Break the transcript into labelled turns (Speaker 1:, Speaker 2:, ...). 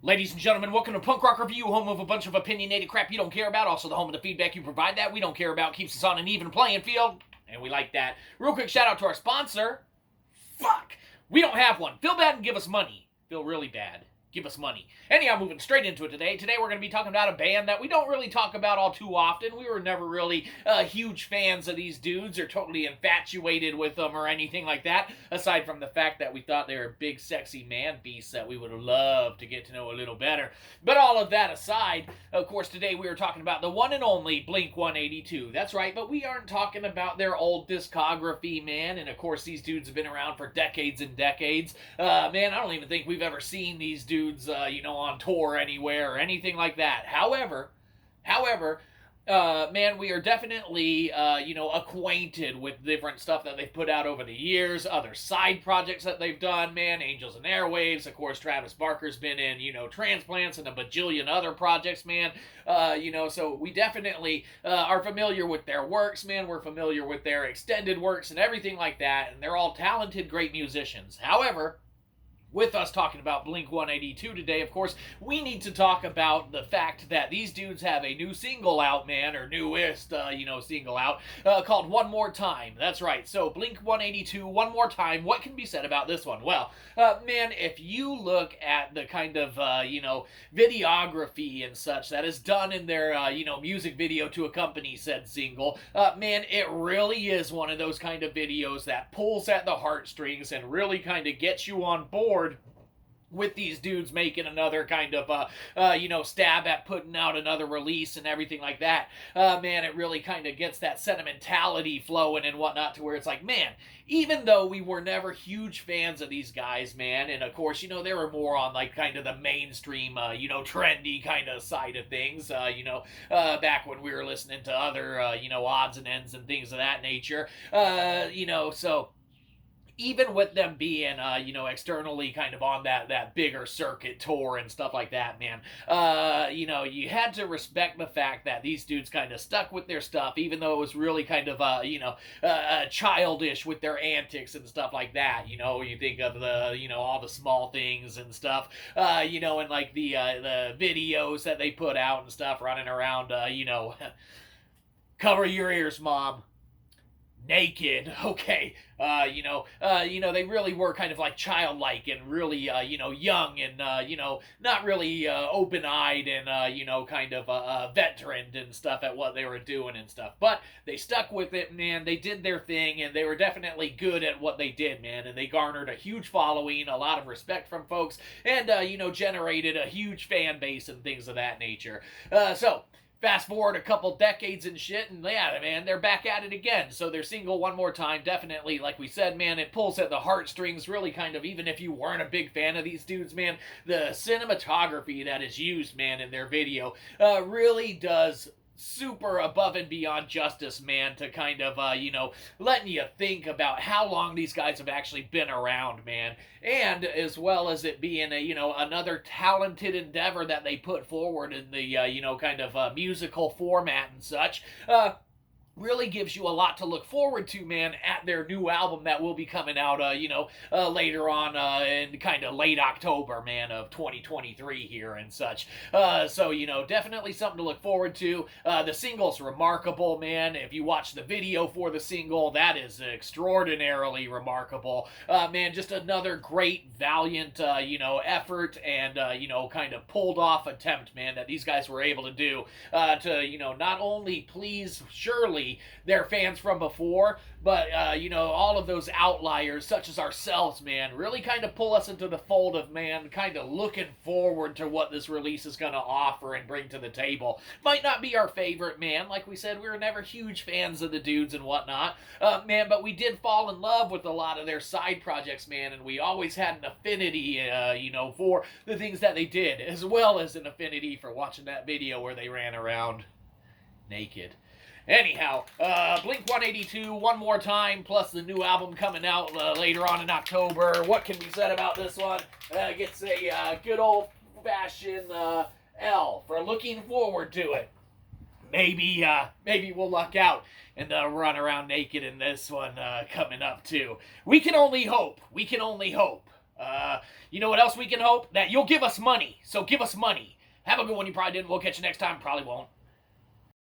Speaker 1: Ladies and gentlemen, welcome to Punk Rock Review, home of a bunch of opinionated crap you don't care about, also the home of the feedback you provide that we don't care about, keeps us on an even playing field, and we like that. Real quick shout out to our sponsor. Fuck! We don't have one. Feel bad and give us money. Feel really bad. Give us money. Anyhow, moving straight into it today. Today we're going to be talking about a band that we don't really talk about all too often. We were never really huge fans of these dudes or totally infatuated with them or anything like that, aside from the fact that we thought they were big, sexy man beasts that we would love to get to know a little better. But all of that aside, of course, today we were talking about the one and only Blink-182. That's right, but we aren't talking about their old discography, man. And of course, these dudes have been around for decades and decades. Man, I don't even think we've ever seen these dudes on tour anywhere or anything like that. However, man, we are definitely, acquainted with different stuff that they've put out over the years, other side projects that they've done, man, Angels and Airwaves. Of course, Travis Barker's been in, Transplants and a bajillion other projects, man. So we definitely are familiar with their works, man. We're familiar with their extended works and everything like that, and they're all talented, great musicians. However, with us talking about Blink-182 today, of course, we need to talk about the fact that these dudes have a new single out, man, or newest, single out, called One More Time. That's right. So, Blink-182, One More Time. What can be said about this one? Well, man, if you look at the kind of, videography and such that is done in their, music video to accompany said single, man, it really is one of those kind of videos that pulls at the heartstrings and really kind of gets you on board with these dudes making another kind of, stab at putting out another release and everything like that. Man, it really kind of gets that sentimentality flowing and whatnot to where it's like, man, even though we were never huge fans of these guys, man, and of course, they were more on like kind of the mainstream, trendy kind of side of things, back when we were listening to other, odds and ends and things of that nature, so even with them being, externally kind of on that bigger circuit tour and stuff like that, man, you had to respect the fact that these dudes kind of stuck with their stuff, even though it was really kind of, childish with their antics and stuff like that. You think of the, all the small things and stuff, and like the videos that they put out and stuff running around, cover your ears, mom. Naked, okay, they really were kind of like childlike and really, young and, not really open-eyed and, kind of veteran and stuff at what they were doing and stuff. But they stuck with it, man. They did their thing, and they were definitely good at what they did, man. And they garnered a huge following, a lot of respect from folks, and, generated a huge fan base and things of that nature. So, fast forward a couple decades and shit, and yeah, man, they're back at it again. So their single One More Time, definitely, like we said, man, it pulls at the heartstrings, really kind of, even if you weren't a big fan of these dudes, man, the cinematography that is used, man, in their video, really does super above and beyond justice, man, to kind of, letting you think about how long these guys have actually been around, man. And as well as it being another talented endeavor that they put forward in the, kind of musical format and such, really gives you a lot to look forward to, man, at their new album that will be coming out, later on in kind of late October, man, of 2023 here and such. So, definitely something to look forward to. The single's remarkable, man. If you watch the video for the single, that is extraordinarily remarkable. Man, just another great, valiant, effort and, kind of pulled off attempt, man, that these guys were able to do to, not only please Shirley, their fans from before, but all of those outliers such as ourselves, man, really kind of pull us into the fold of, man, kind of looking forward to what this release is going to offer and bring to the table. Might not be our favorite, man. Like we said, we were never huge fans of the dudes and whatnot, man, but we did fall in love with a lot of their side projects, man, and we always had an affinity, for the things that they did, as well as an affinity for watching that video where they ran around naked. Anyhow, Blink-182, One More Time, plus the new album coming out later on in October. What can be said about this one? Gets a good old-fashioned L for looking forward to it. Maybe we'll luck out and run around naked in this one coming up too. We can only hope. We can only hope. You know what else we can hope? That you'll give us money. So give us money. Have a good one. You probably didn't. We'll catch you next time. Probably won't.